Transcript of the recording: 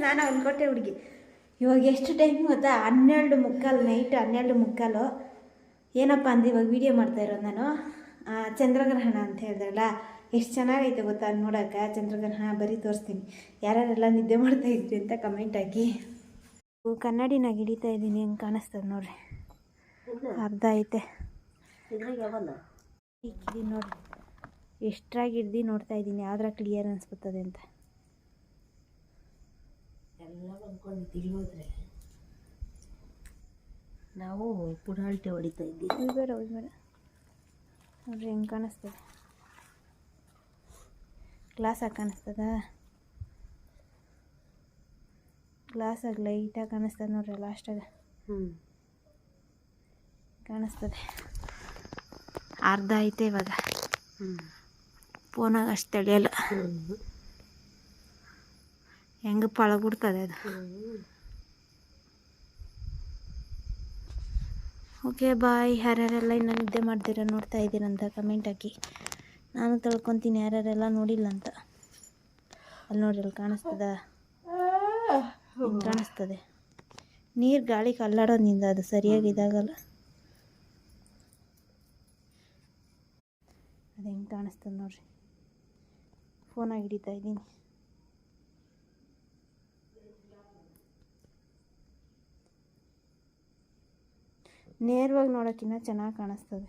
ಸ್ನಾನ ಅಂದ್ಕೊಟ್ಟೆ ಹುಡುಗಿ. ಇವಾಗ ಎಷ್ಟು ಟೈಮ್ ಗೊತ್ತಾ? 12:15 ನೈಟ್ 12:15. ಏನಪ್ಪ ಅಂದು ಇವಾಗ ವೀಡಿಯೋ ಮಾಡ್ತಾ ಇರೋದು ನಾನು. ಚಂದ್ರಗ್ರಹಣ ಅಂತ ಹೇಳಿದ್ರಲ್ಲ, ಎಷ್ಟು ಚೆನ್ನಾಗೈತೆ ಗೊತ್ತಾ ನೋಡೋಕೆ ಚಂದ್ರಗ್ರಹಣ. ಬರೀ ತೋರಿಸ್ತೀನಿ, ಯಾರ್ಯಾರೆಲ್ಲ ನಿದ್ದೆ ಮಾಡ್ತಾಯಿದ್ರಿ ಅಂತ ಕಮೆಂಟ್ ಹಾಕಿ. ಕನ್ನಡಿನಾಗ ಹಿಡಿತಾ ಇದ್ದೀನಿ, ಹೆಂಗೆ ಕಾಣಿಸ್ತದೆ ನೋಡ್ರಿ. ಅರ್ಧ ಐತೆ ಇಕ್ಕಿದ್ದೀನಿ ನೋಡ್ರಿ, ಎಷ್ಟ್ರಾಗಿ ಹಿಡ್ದು ನೋಡ್ತಾ ಇದ್ದೀನಿ ಯಾವ್ದ್ರ ಕ್ಲಿಯರ್ ಅನ್ಸ್ಬಿಡ್ತದೆ ಅಂತ. ಎಲ್ಲ ಬಂದ್ಕೊಂಡಿದ್ದೀವಿ ಹೋದ್ರೆ ನಾವು ಪುಡಾಲ್ಟೆ ಹೊಡಿತಾ ಇದ್ದೀವಿ. ಬೇಡ ನೋಡ್ರಿ ಹೆಂಗೆ ಕಾಣಿಸ್ತದೆ. ಗ್ಲಾಸಾಗಿ ಕಾಣಿಸ್ತದ, ಗ್ಲಾಸಾಗಿ ಲೈಟಾಗಿ ಕಾಣಿಸ್ತದೆ ನೋಡ್ರಿ ಲಾಸ್ಟಾಗ. ಕಾಣಿಸ್ತದೆ, ಅರ್ಧ ಐತೆ ಇವಾಗ. ಫೋನಾಗ ಅಷ್ಟು ತಿಳಿಯಲ್ಲ, ಹೆಂಗೆ ಪಳಗುಡ್ತದೆ ಅದು. Okay bye. ಯಾರ್ಯಾರೆಲ್ಲ ಇನ್ನೂ ನಿದ್ದೆ ಮಾಡ್ತೀರ ನೋಡ್ತಾ ಇದ್ದೀರಂತ ಕಮೆಂಟ್ ಹಾಕಿ. ನಾನು ತಿಳ್ಕೊತೀನಿ ಯಾರ್ಯಾರೆಲ್ಲ ನೋಡಿಲ್ಲ ಅಂತ. ಅಲ್ಲಿ ನೋಡ್ರಿ, ಅಲ್ಲಿ ಕಾಣಿಸ್ತದ, ಹಿಂಗೆ ಕಾಣಿಸ್ತದೆ. ನೀರು ಗಾಳಿ ಕಲ್ಲಾಡೋದ್ರಿಂದ ಅದು ಸರಿಯಾಗಿ ಇದಾಗಲ್ಲ. ಅದು ಹೆಂಗೆ ಕಾಣಿಸ್ತದೆ ನೋಡ್ರಿ, ಫೋನಾಗಿ ಹಿಡಿತಾ ಇದ್ದೀನಿ. ನೇರವಾಗಿ ನೋಡೋಕ್ಕಿಂತ ಚೆನ್ನಾಗಿ ಕಾಣಿಸ್ತದೆ.